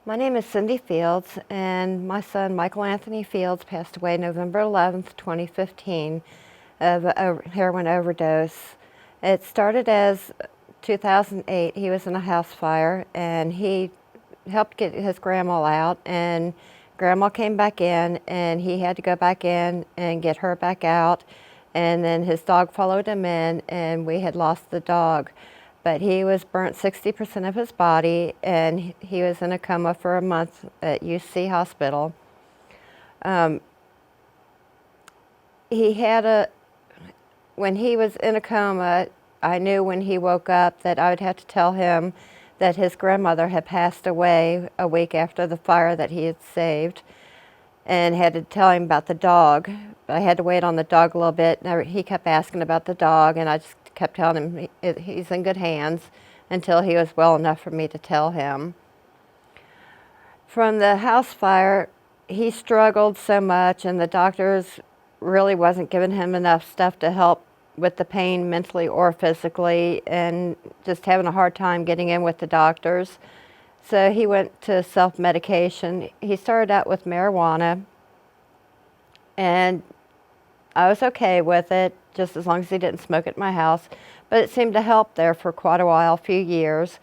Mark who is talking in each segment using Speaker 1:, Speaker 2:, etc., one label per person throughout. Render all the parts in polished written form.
Speaker 1: My name is Cindy Fields, and my son Michael Anthony Fields passed away November 11th, 2015, of a heroin overdose. It started as 2008. He was in a house fire, and he helped get his grandma out, and grandma came back in, and he had to go back in and get her back out, and then his dog followed him in, and we had lost the dog. But he was burnt 60% of his body, and he was in a coma for a month at UC Hospital. Um, he had a, when he was in a coma, I knew when he woke up that I would have to tell him that his grandmother had passed away a week after the fire that he had saved, and had to tell him about the dog. But I had to wait on the dog a little bit. And he kept asking about the dog, and I just kept telling him he's in good hands until he was well enough for me to tell him. From the house fire, he struggled so much, and the doctors really wasn't giving him enough stuff to help with the pain mentally or physically, and just having a hard time getting in with the doctors. So he went to self-medication. He started out with marijuana, and I was okay with it, just as long as he didn't smoke at my house. But it seemed to help there for quite a while, a few years.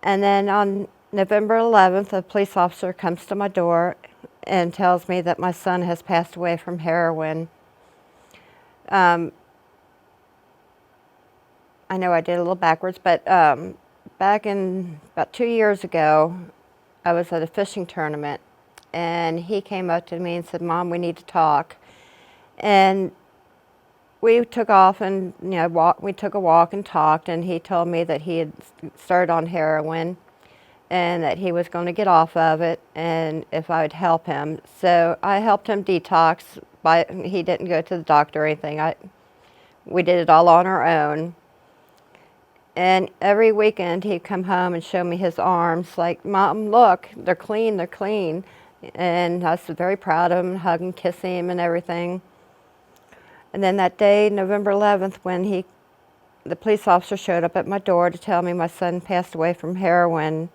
Speaker 1: And then on November 11th, a police officer comes to my door and tells me that my son has passed away from heroin. I know I did a little backwards, but back in about 2 years ago, I was at a fishing tournament, and he came up to me and said, "Mom, we need to talk." And we took off and we took a walk and talked, and he told me that he had started on heroin and that he was going to get off of it, and if I would help him. So I helped him detox. He didn't go to the doctor or anything. We did it all on our own. And every weekend he'd come home and show me his arms, like, "Mom, look, they're clean, they're clean." And I was very proud of him, hug and kiss him and everything. And then that day, November 11th, when the police officer showed up at my door to tell me my son passed away from heroin,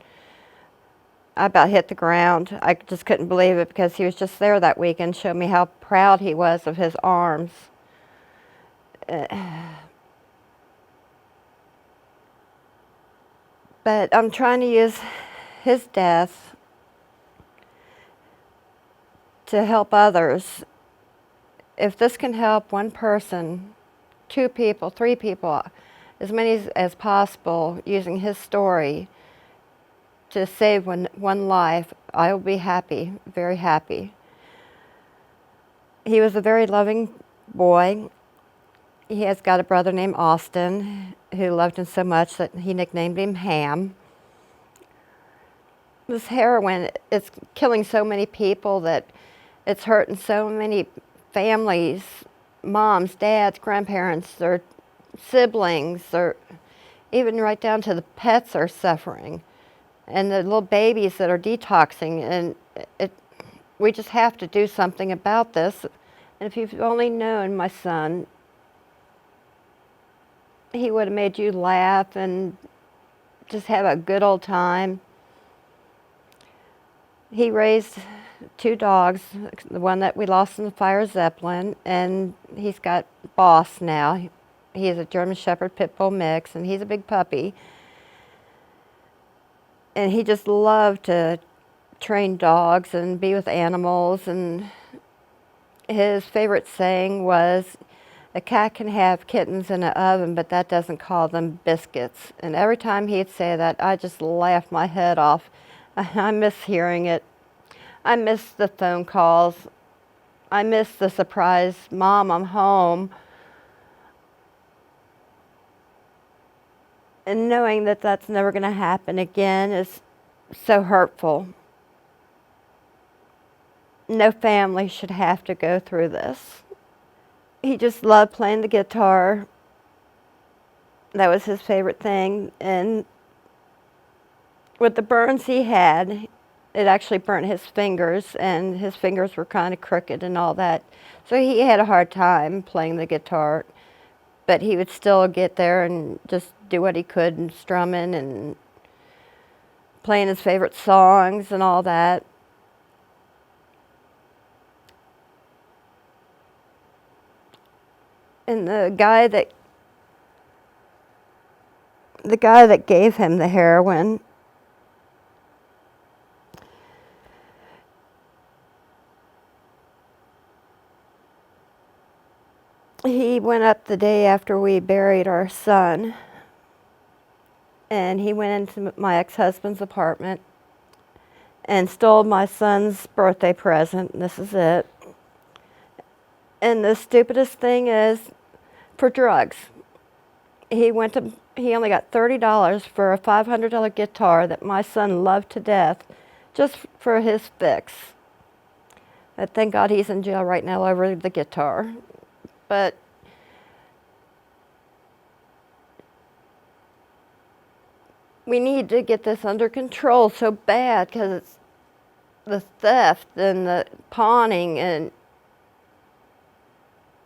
Speaker 1: I about hit the ground. I just couldn't believe it, because he was just there that weekend, showed me how proud he was of his arms. But I'm trying to use his death to help others. If this can help one person, 2 people, 3 people, as many as possible, using his story to save one life, I will be happy, very happy. He was a very loving boy. He has got a brother named Austin who loved him so much that he nicknamed him Ham. This heroin, it's killing so many people, that it's hurting so many families, moms, dads, grandparents, their siblings, or even right down to the pets are suffering, and the little babies that are detoxing. And we just have to do something about this. And if you've only known my son, he would have made you laugh and just have a good old time. He raised 2 dogs, the one that we lost in the fire, Zeppelin, and he's got Boss now. He is a German Shepherd Pit Bull mix, and he's a big puppy. And he just loved to train dogs and be with animals, and his favorite saying was, "A cat can have kittens in an oven, but that doesn't call them biscuits." And every time he'd say that, I just laughed my head off. I miss hearing it. I miss the phone calls. I miss the surprise, "Mom, I'm home." And knowing that that's never going to happen again is so hurtful. No family should have to go through this. He just loved playing the guitar. That was his favorite thing. And with the burns he had, it actually burnt his fingers, and his fingers were kind of crooked and all that. So he had a hard time playing the guitar, but he would still get there and just do what he could, and strumming and playing his favorite songs and all that. And the guy that gave him the heroin, he went up the day after we buried our son, and he went into my ex-husband's apartment and stole my son's birthday present, and this is it. And the stupidest thing is, for drugs. He only got $30 for a $500 guitar that my son loved to death, just for his fix. But thank God he's in jail right now over the guitar. But we need to get this under control so bad, because it's the theft and the pawning, and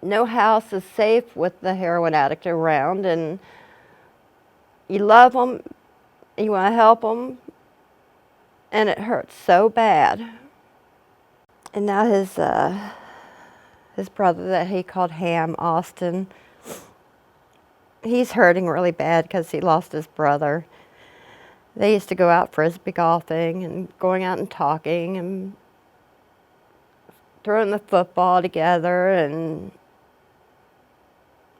Speaker 1: no house is safe with the heroin addict around. And you love them, you want to help them, and it hurts so bad. And now his brother that he called Ham, Austin, he's hurting really bad because he lost his brother. They used to go out frisbee golfing and going out and talking and throwing the football together, and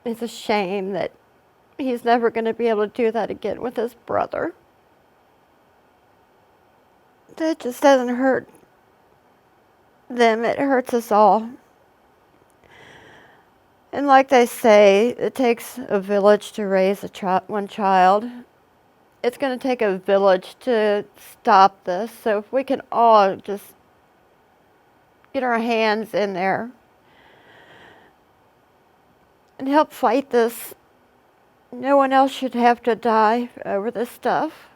Speaker 1: it's a shame that he's never going to be able to do that again with his brother. That just doesn't hurt them, it hurts us all. And like they say, it takes a village to raise one child. It's going to take a village to stop this. So if we can all just get our hands in there and help fight this, no one else should have to die over this stuff.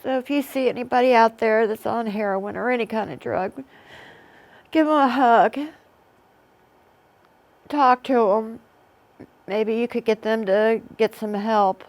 Speaker 1: So if you see anybody out there that's on heroin or any kind of drug, give them a hug. Talk to them. Maybe you could get them to get some help.